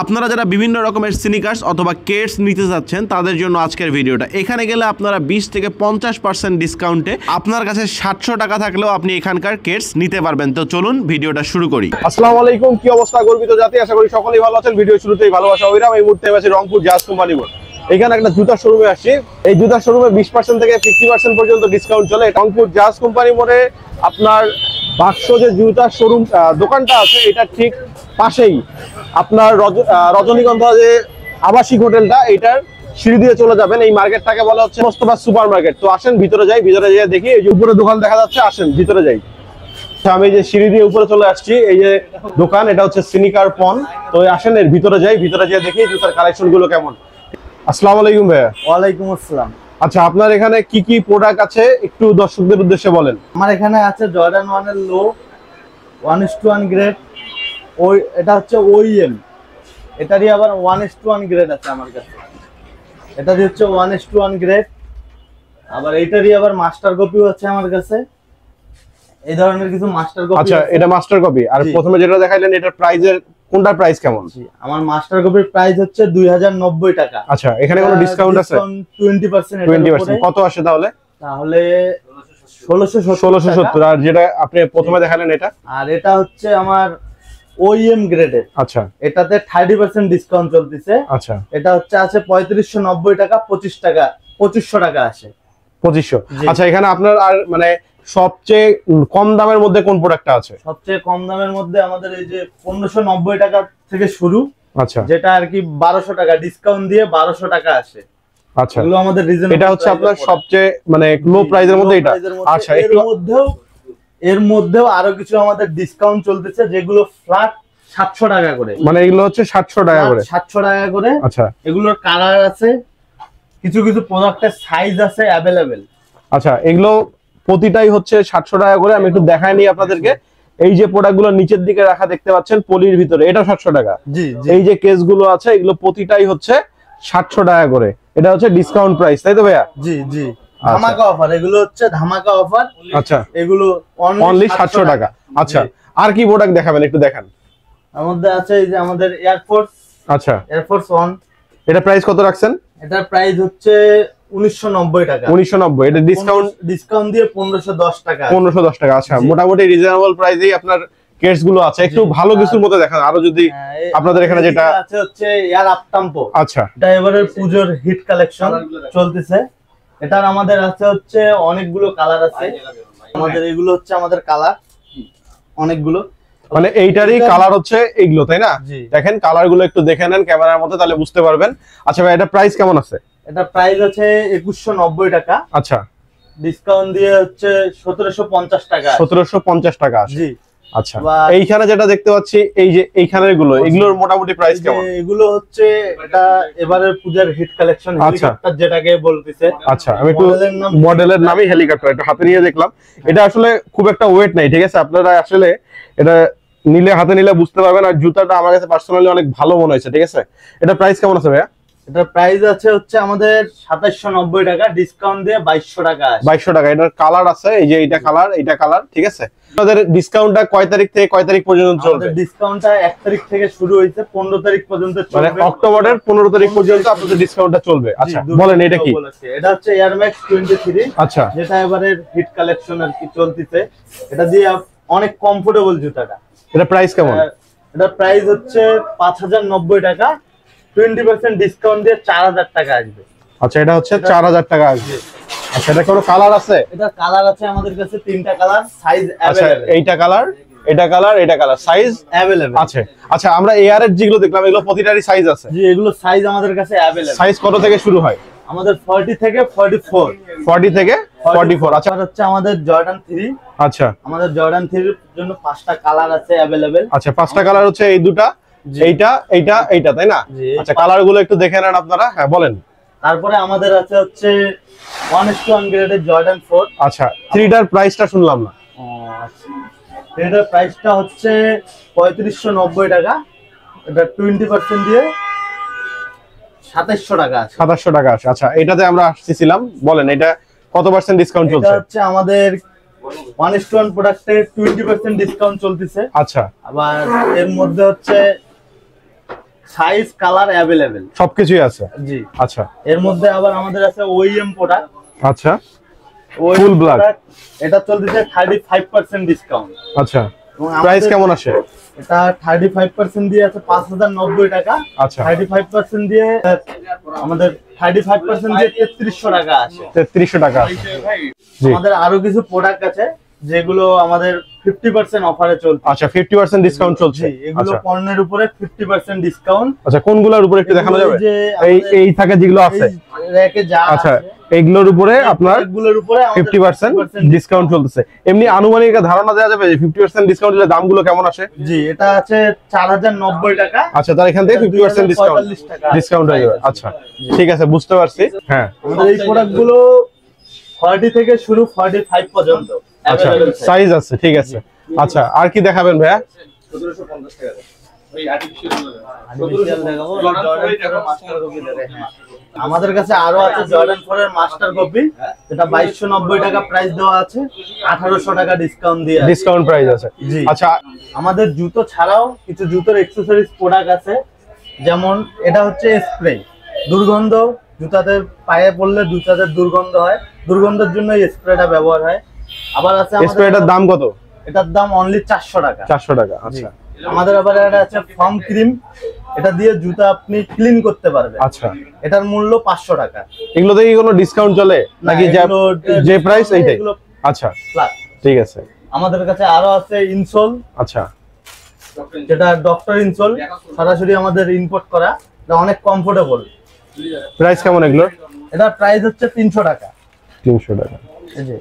আপনারা যারা বিভিন্ন রকমের স্নিকার্স অথবা কেটস নিতে যাচ্ছেন তাদের জন্য আজকের ভিডিওটা। এখানে গেলে আপনারা 20 থেকে 50% ডিসকাউন্টে আপনার কাছে 700 টাকা থাকলেও আপনি এখানকার কেটস নিতে পারবেন। তো চলুন ভিডিওটা শুরু করি। আসসালামু আলাইকুম, কি অবস্থা গর্বিত জাতি? আশা করি সকলেই ভালো আছেন। ভিডিও শুরুতেই ভালোবাসা অবিরাম। এই মুহূর্তে আছে রংপুর জাজ কোম্পানি মোড়। এখানে একটা জুতার শোরুমে আসছি। এই জুতার শোরুমে 20% থেকে 50% পর্যন্ত ডিসকাউন্ট চলে। রংপুর জাজ কোম্পানি মোড়ে আপনার বাক্স যে জুতার শোরুম দোকানটা আছে এটা ঠিক পাশেই আপনার রজনীগন্ধা যে আবাসিক হোটেলটা, এটার সিঁড়ি দিয়ে চলে যাবেন। এই মার্কেটটাকে বলা হচ্ছে মোস্তফা সুপার মার্কেট। তো আসেন ভিতরে যাই, ভিতরে যেয়ে দেখি এই যে উপরে দোকান দেখা যাচ্ছে। আসেন ভিতরে যাই। আমি যে সিঁড়ি দিয়ে উপরে চলে আসছি, এই যে দোকান এটা হচ্ছে স্নিকার পন। তো আসেন এর ভিতরে যাই, ভিতরে যেয়ে দেখি জুতার কালেকশন গুলো কেমন। আসসালামু আলাইকুম ভাইয়া। ওয়ালাইকুম আসসালাম। আচ্ছা, আপনার এখানে কি কি প্রোডাক্ট আছে একটু দর্শকদের উদ্দেশ্যে বলেন। আমার এখানে আছে জর্ডান 1 এর লো 1:1 গ্রেড, ওই এটা হচ্ছে ওইএম। এটারই আবার 1:1 গ্রেড আছে আমার কাছে। এটারই হচ্ছে 1:1 গ্রেড। আবার এইটারই আবার মাস্টার কপিও আছে আমার কাছে। এই ধরনের কিছু মাস্টার কপি। আচ্ছা, এটা মাস্টার কপি। আর প্রথমে যেটা দেখাইলেন এটার প্রাইসের কোনটার প্রাইস কেমন? আমার মাস্টার কপির প্রাইস হচ্ছে 2090 টাকা। আচ্ছা, এখানে কোনো ডিসকাউন্ট আছে? 20% কত আসে তাহলে? তাহলে 1670। আর যেটা আপনি প্রথমে দেখালেন এটা? আর এটা হচ্ছে আমার ওইএম গ্রেডের। আচ্ছা, এটাতে 30% ডিসকাউন্ট চলতেছে। আচ্ছা, এটা হচ্ছে আছে 3590 টাকা, 2500 টাকা আসে। 2500। আচ্ছা, এখানে আপনার আর মানে সবচেয়ে কম দামের মধ্যে কোন প্রোডাক্টটা আছে? সবচেয়ে কম দামের মধ্যে আমাদের এই যে 1590 টাকা থেকে শুরু। আচ্ছা, যেটা আর কি 1200 টাকা ডিসকাউন্ট দিয়ে 1200 টাকা আসে। আচ্ছা, এগুলো আমাদের রিজনেবল। এটা হচ্ছে আপনার সবচেয়ে মানে লো প্রাইসের মধ্যে এটা। আচ্ছা, এর মধ্যেও আরো কিছু আমাদের ডিসকাউন্ট চলতেছে, যেগুলো ফ্ল্যাট 700 টাকা করে। মানে এগুলো হচ্ছে 700 টাকা করে। 700 টাকা করে। আচ্ছা, এগুলোর কালার আছে, কিছু কিছু প্রোডাক্টের সাইজ আছে अवेलेबल। আচ্ছা, এগুলো প্রতিটাই হচ্ছে 700 টাকা করে। আমি একটু দেখাই নিই আপনাদেরকে। এই যে প্রোডাক্টগুলো নিচের দিকে রাখা দেখতে পাচ্ছেন পলির ভিতরে, এটা 700 টাকা। জি, এই যে কেসগুলো আছে এগুলো প্রতিটাই হচ্ছে 700 টাকা করে। এটা হচ্ছে ডিসকাউন্ট প্রাইস, তাই তো ভাইয়া? জি জি, ধামাকা অফার। এগুলো হচ্ছে ধামাকা অফার। আচ্ছা, এগুলো অনলি 700 টাকা। আচ্ছা, আর কি প্রোডাক্ট দেখাবেন একটু দেখান। এর মধ্যে আছে এই যে আমাদের এয়ারফোর্স। আচ্ছা, এয়ারফোর্স 1। এটা প্রাইস কত রাখছেন? এটার প্রাইস হচ্ছে 1990 টাকা। 1990। এটা ডিসকাউন্ট দিয়ে 1510 টাকা। 1510 টাকা। আচ্ছা, মোটামুটি রিজনেবল প্রাইসেই আপনার কেটস গুলো আছে। একটু ভালো কিছুর মধ্যে দেখান আরো, যদি আপনাদের এখানে যেটা আছে হচ্ছে এয়ার আপ টেম্পো। আচ্ছা, এটা এবারে পূজোর হিট কালেকশন চলতেছে। এটার আমাদের আছে হচ্ছে অনেকগুলো কালার আছে। আমাদের এগুলো হচ্ছে আমাদের কালার অনেকগুলো। মানে এইটারই কালার হচ্ছে এইগুলো, তাই না? দেখেন কালার গুলো একটু দেখে নেন ক্যামেরার মধ্যে, তাহলে বুঝতে পারবেন। আচ্ছা ভাই, এটা প্রাইস কেমন আছে? এটা প্রাইস আছে 2190 টাকা। আচ্ছা, ডিসকাউন্ট দিয়ে হচ্ছে 1750 টাকা। 1750 টাকা আছে। জি। আচ্ছা, এইখানে যেটা দেখতে পাচ্ছি এই যে এইখানের গুলো, এগুলোর মোটামুটি প্রাইস কেমন? এগুলো হচ্ছে এটা এবারের পূজার হিট কালেকশন, হেলিকপ্টার যেটাকে বলতেছে। আচ্ছা, আমি একটু মডেলের নামই হেলিকপ্টার, একটু হাতে নিয়ে দেখলাম। এটা আসলে খুব একটা ওয়েট নাই, ঠিক আছে? আপনারা আসলে এটা নিলে হাতে নিলে বুঝতে পারবেন। আর জুতাটা আমার কাছে পার্সোনালি অনেক ভালো মনে হয়েছে, ঠিক আছে? এটা প্রাইস কেমন আছে ভাইয়া? এটার প্রাইস আছে হচ্ছে আমাদের 2790 টাকা, ডিসকাউন্ট দিয়ে 2200 টাকা। 2200 টাকা। এটার কালার আছে, এই যে এইটা কালার, এইটা কালার, ঠিক আছে? আপনাদের ডিসকাউন্টটা কয় তারিখ থেকে কয় তারিখ পর্যন্ত চলবে? ডিসকাউন্টটা 1 তারিখ থেকে শুরু হইছে, 15 তারিখ পর্যন্ত চলবে। মানে অক্টোবরের 15 তারিখ পর্যন্ত আপনাদের ডিসকাউন্টটা চলবে। আচ্ছা, বলেন এটা কি? এটা হচ্ছে এয়ার ম্যাক্স 23। আচ্ছা, যেটা এবারের হিট কালেকশন আর কি চলতেছে। এটা দিয়ে অনেক কমফোর্টেবল জুতাটা। এটা প্রাইস কেমন? এটা প্রাইস হচ্ছে 5090 টাকা। 20% ডিসকাউন্ট দিয়ে 4000 টাকা আসবে। আচ্ছা, এটা হচ্ছে 4000 টাকা আসবে। আচ্ছা, এটা কোনো কালার আছে? এটা কালার আছে আমাদের কাছে 3টা কালার, সাইজ अवेलेबल। আচ্ছা, এইটা কালার, এটা কালার, এটা কালার, সাইজ अवेलेबल আছে। আচ্ছা, আমরা এয়ার এর যেগুলো দেখলাম এগুলো প্রতিটারই সাইজ আছে? জি, এগুলো সাইজ আমাদের কাছে अवेलेबल। সাইজ কত থেকে শুরু হয়? আমাদের 40 থেকে 44। 40 থেকে 44। আচ্ছা, হচ্ছে আমাদের জর্ডান 3। আচ্ছা, আমাদের জর্ডান 3 এর জন্য 5টা কালার আছে अवेलेबल। আচ্ছা, 5টা কালার হচ্ছে এই দুটো, এইটা, এইটা, এইটা, তাই না? আচ্ছা, কালার গুলো একটু দেখে নেন আপনারা। হ্যাঁ, বলেন। তারপরে আমাদের আছে হচ্ছে 1:1 গ্রেডের জর্ডান 4। আচ্ছা, 3টার প্রাইসটা শুনলাম না। আচ্ছা, এটার প্রাইসটা হচ্ছে 3590 টাকা। এটা 20% দিয়ে 2700 টাকা আছে। 2700 টাকা আছে। আচ্ছা, এটাতে আমরা আসছিলাম, বলেন এটা কত পার্সেন্ট ডিসকাউন্ট চলছে? এটা হচ্ছে আমাদের 1:1 প্রোডাক্টে 20% ডিসকাউন্ট চলতেছে। আচ্ছা, আবার এর মধ্যে হচ্ছে সাইজ কালার অ্যাভেলেবেল সবকিছুই আছে। জি। আচ্ছা এর মধ্যে আবার আমাদের আছে ওইএম প্রোডাক্ট। আচ্ছা ফুল ফুল ব্ল্যাক, এটা চলতেছে 35% ডিসকাউন্ট। আচ্ছা প্রাইস কেমন আসে? এটা 35% দিয়ে আছে 5090 টাকা। আচ্ছা 35% দিয়ে আমাদের 35% দিয়ে 3300 টাকা আসে। 3300 টাকা আছে। জি আমাদের আরো কিছু প্রোডাক্ট আছে যেগুলো আমাদের 50% অফারে চলছে। আচ্ছা 50% ডিসকাউন্ট চলছে। এগুলো আচ্ছা পণ্যের উপরে 50% ডিসকাউন্ট। আচ্ছা কোনগুলোর উপরে একটু দেখানো যাবে? এই থাকে যেগুলো আছে র‍্যাকে যা আচ্ছা আছে এইগুলোর উপরে আপনার এগুলোর উপরে 50% ডিসকাউন্ট চলতেছে। এমনি আনুমানিক ধারণা দেওয়া যাবে যে 50% ডিসকাউন্ট দিলে দামগুলো কেমন আসে? জি এটা আছে 4090 টাকা। আচ্ছা তার এখান থেকে 50% ডিসকাউন্ট 2045 টাকা ডিসকাউন্ট হয়ে যাবে। আচ্ছা ঠিক আছে বুঝতে পারছি। হ্যাঁ আমাদের এই প্রোডাক্টগুলো 40 থেকে শুরু 45 পর্যন্ত আচ্ছা সাইজ আছে। ঠিক আছে আচ্ছা আর কি দেখাবেন ভাইয়া? 1750 টাকা ওই আর্টিফিশিয়াল দেখাবো। জর্ডান মাস্টার কপি দেখেন। আমাদের কাছে আরো আছে জর্ডান 4 এর মাস্টার কপি, এটা 2290 টাকা প্রাইস দেওয়া আছে, 1800 টাকা ডিসকাউন্ট দিয়ে আছে। ডিসকাউন্ট প্রাইস আছে। জি। আচ্ছা আমাদের জুতো ছাড়াও কিছু জুতোর অ্যাকসেসরিজ প্রোডাক্ট আছে, যেমন এটা হচ্ছে স্প্রে। দুর্গন্ধ জুতাতে পায়ে পড়লে জুতাতে দুর্গন্ধ হয়, দুর্গন্ধের জন্য এই স্প্রেটা ব্যবহার হয়। আবার আছে আমাদের স্প্রেটার দাম কত? এটার দাম অনলি 400 টাকা। 400 টাকা। আচ্ছা আমাদের আবার এটা আছে ফর্ম ক্রিম, এটা দিয়ে জুতা আপনি ক্লিন করতে পারবেন। আচ্ছা এটার মূল্য 500 টাকা। এগুলোতে কি কোনো ডিসকাউন্ট চলে নাকি যে প্রাইস এইটাই? এগুলো আচ্ছা প্লাস। ঠিক আছে। আমাদের কাছে আরো আছে ইনসোল, আচ্ছা যেটা ডক্টর ইনসোল, সরাসরি আমাদের ইম্পোর্ট করা, এটা অনেক কমফোর্টেবল। প্রাইস কেমন এগুলোর? এটার প্রাইস হচ্ছে 300 টাকা। 300 টাকা। এই যে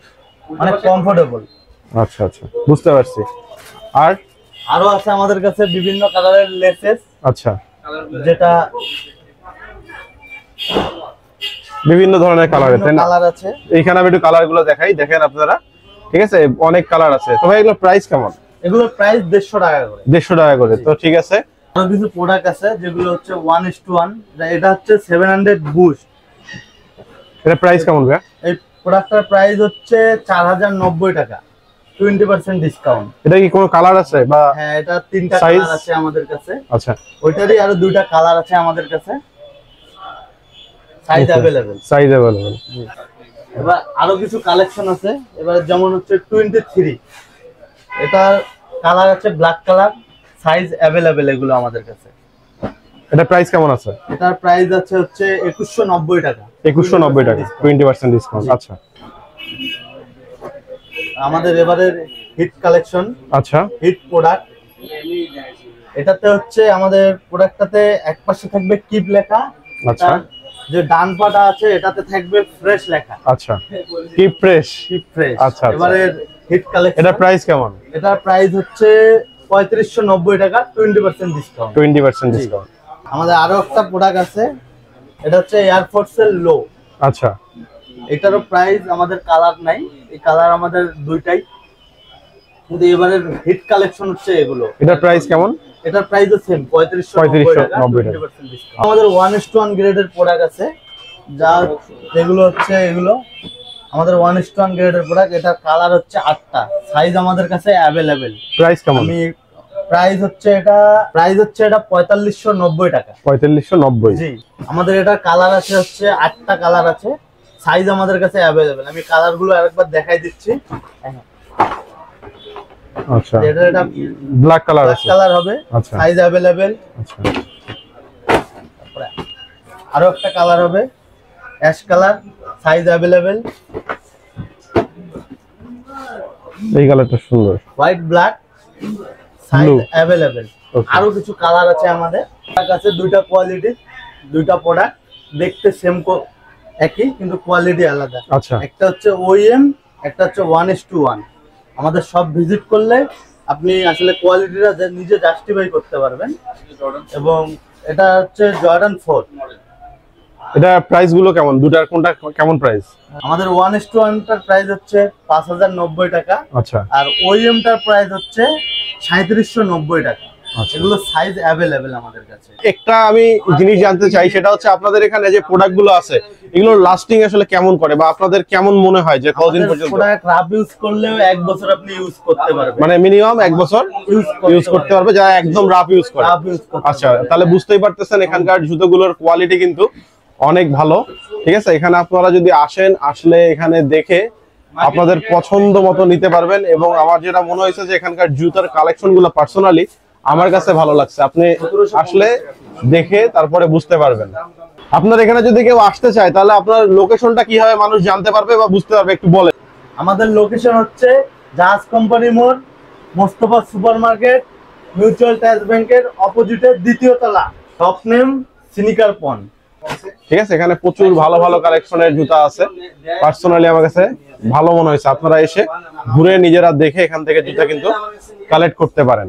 অনেক কমফোর্টেবল। আচ্ছা আচ্ছা বুঝতে পারছি। আর আরো আছে আমাদের কাছে বিভিন্ন কালারের লেসেস, আচ্ছা যেটা বিভিন্ন ধরনের কালার আছে না? কালার আছে। এইখানে আমি একটু কালার গুলো দেখাই, দেখেন আপনারা। ঠিক আছে অনেক কালার আছে। তো ভাই এগুলোর প্রাইস কেমন? এগুলোর প্রাইস 150 টাকা করে। 150 টাকা করে। তো ঠিক আছে। আরো কিছু প্রোডাক্ট আছে যেগুলো হচ্ছে 1:1, এটা হচ্ছে 700 বুস্ট। এটা প্রাইস কেমন ভাই? এই প্রোডাক্টটার প্রাইস হচ্ছে 4090 টাকা, 20% ডিসকাউন্ট। এটা কি কোনো কালার আছে বা? হ্যাঁ এটা 3টা Size? কালার আছে আমাদের কাছে। আচ্ছা ওইটারই আরো 2টা কালার আছে আমাদের কাছে, সাইজ अवेलेबल। Size available. এবার আরো কিছু কালেকশন আছে। এবার যেমন হচ্ছে 23, এটার কালার আছে ব্ল্যাক কালার, সাইজ अवेलेबल এগুলো আমাদের কাছে। এটা প্রাইস কেমন আছে? এটার প্রাইস আছে হচ্ছে 2190 টাকা। 2190 টাকা, 20% ডিসকাউন্ট। আচ্ছা আমাদের এবারের হিট কালেকশন, আচ্ছা হিট প্রোডাক্ট। এটাতে হচ্ছে আমাদের প্রোডাক্টটাতে এক পাশে থাকবে কিপ লেখা, আচ্ছা যে ডান পাটা আছে এটাতে থাকবে ফ্রেশ লেখা। আচ্ছা কি ফ্রেশ? Keep fresh. আচ্ছা এবারের হিট কালেকশন। এটা প্রাইস কেমন? এটার প্রাইস হচ্ছে 3590 টাকা, 20% ডিসকাউন্ট। 20% ডিসকাউন্ট। আমাদের আরো একটা প্রোডাক্ট আছে, এটা হচ্ছে এয়ারফোর্স এর লো। আচ্ছা এটারও প্রাইস আমাদের কালার নাই, এই কালার আমাদের দুইটাই, কিন্তু এবারের হিট কালেকশন হচ্ছে এগুলো। এটার প্রাইস কেমন? এটার প্রাইসও সেম 3590 টাকা, 20% ডিসকাউন্ট। আমাদের 1:1 গ্রেডের প্রোডাক্ট আছে, যেগুলো হচ্ছে এগুলো আমাদের 1:1 গ্রেডের প্রোডাক্ট। এটার কালার হচ্ছে 8টা, সাইজ আমাদের কাছে अवेलेबल। প্রাইস কেমন? আমি প্রাইস হচ্ছে এটা 4590 টাকা। 4590। জি। আমাদের এটা কালার আছে হচ্ছে 8টা কালার আছে, সাইজ আমাদের কাছে अवेलेबल। আমি কালার গুলো আরেকবার দেখাই দিচ্ছি। আচ্ছা এটা ব্ল্যাক কালার ব্ল্যাক আছে। কালার হবে, আচ্ছা সাইজ अवेलेबल। আচ্ছা তারপরে আরো একটা কালার হবে অ্যাশ কালার, সাইজ अवेलेबल। এই কালারটা সুন্দর। White black, size Blue. Available. Okay. আরো কিছু কালার আছে আমাদের কাছে, দুইটা কোয়ালিটি, দুইটা প্রোডাক্ট দেখতে সেম একই কিন্তু কোয়ালিটি আলাদা। আচ্ছা একটা হচ্ছে ওইএম, একটা হচ্ছে 1:1। আমাদের সব ভিজিট করলে আপনি আসলে কোয়ালিটিটা নিজে জাস্টিফাই করতে পারবেন। এবং এটা হচ্ছে জর্ডান 4। এটা প্রাইস গুলো কেমন? দুটার কোনটা কেমন প্রাইস? আমাদের 1:1টার প্রাইস হচ্ছে 5090 টাকা, আচ্ছা আর ওইএম টার প্রাইস হচ্ছে 3790 টাকা। এগুলো সাইজ অ্যাভেলেবেল আমাদের কাছে। একটা আমি জিনিস জানতে চাই, সেটা হচ্ছে আপনাদের এখানে যে প্রোডাক্ট গুলো আছে এগুলোর লাস্টিং আসলে কেমন করে, বা আপনাদের কেমন মনে হয় যে কতদিন পর্যন্ত? প্রোডাক্ট রাফ ইউজ করলেও 1 বছর আপনি ইউজ করতে পারবেন, মানে মিনিমাম 1 বছর ইউজ করতে পারবে যারা একদম রাফ ইউজ করে। আচ্ছা, তাহলে বুঝতেই পারতেছেন এখানকার জুতোগুলোর কোয়ালিটি কিন্তু অনেক ভালো। ঠিক আছে, এখানে আপনারা যদি আসেন, আসলে এখানে দেখে আপনাদের পছন্দ মতো নিতে পারবেন। এবং আমার যেটা মনে হয়েছে যে এখানকার জুতার কালেকশন গুলো পার্সোনালি আমার কাছে ভালো লাগছে। আপনি আসলে দেখে তারপরে বুঝতে পারবেন। আপনার এখানে যদি কেউ আসতে চায় তাহলে আপনার লোকেশনটা কিভাবে মানুষ জানতে পারবে বা বুঝতে পারবে একটু বলেন। আমাদের লোকেশন হচ্ছে জাহাজ কোম্পানি মোড়, Mostafa super market, mutual tax ব্যাংকের অপোজিটে 2য় তলা, টপ নেম স্নিকার পয়েন্ট। ঠিক আছে, এখানে প্রচুর ভালো ভালো কালেকশনের জুতা আছে। পার্সোনালি আমার কাছে ভালো মনে হয়েছে। আপনারা এসে ঘুরে নিজেরা দেখে এখান থেকে জুতা কিন্তু কালেক্ট করতে পারেন।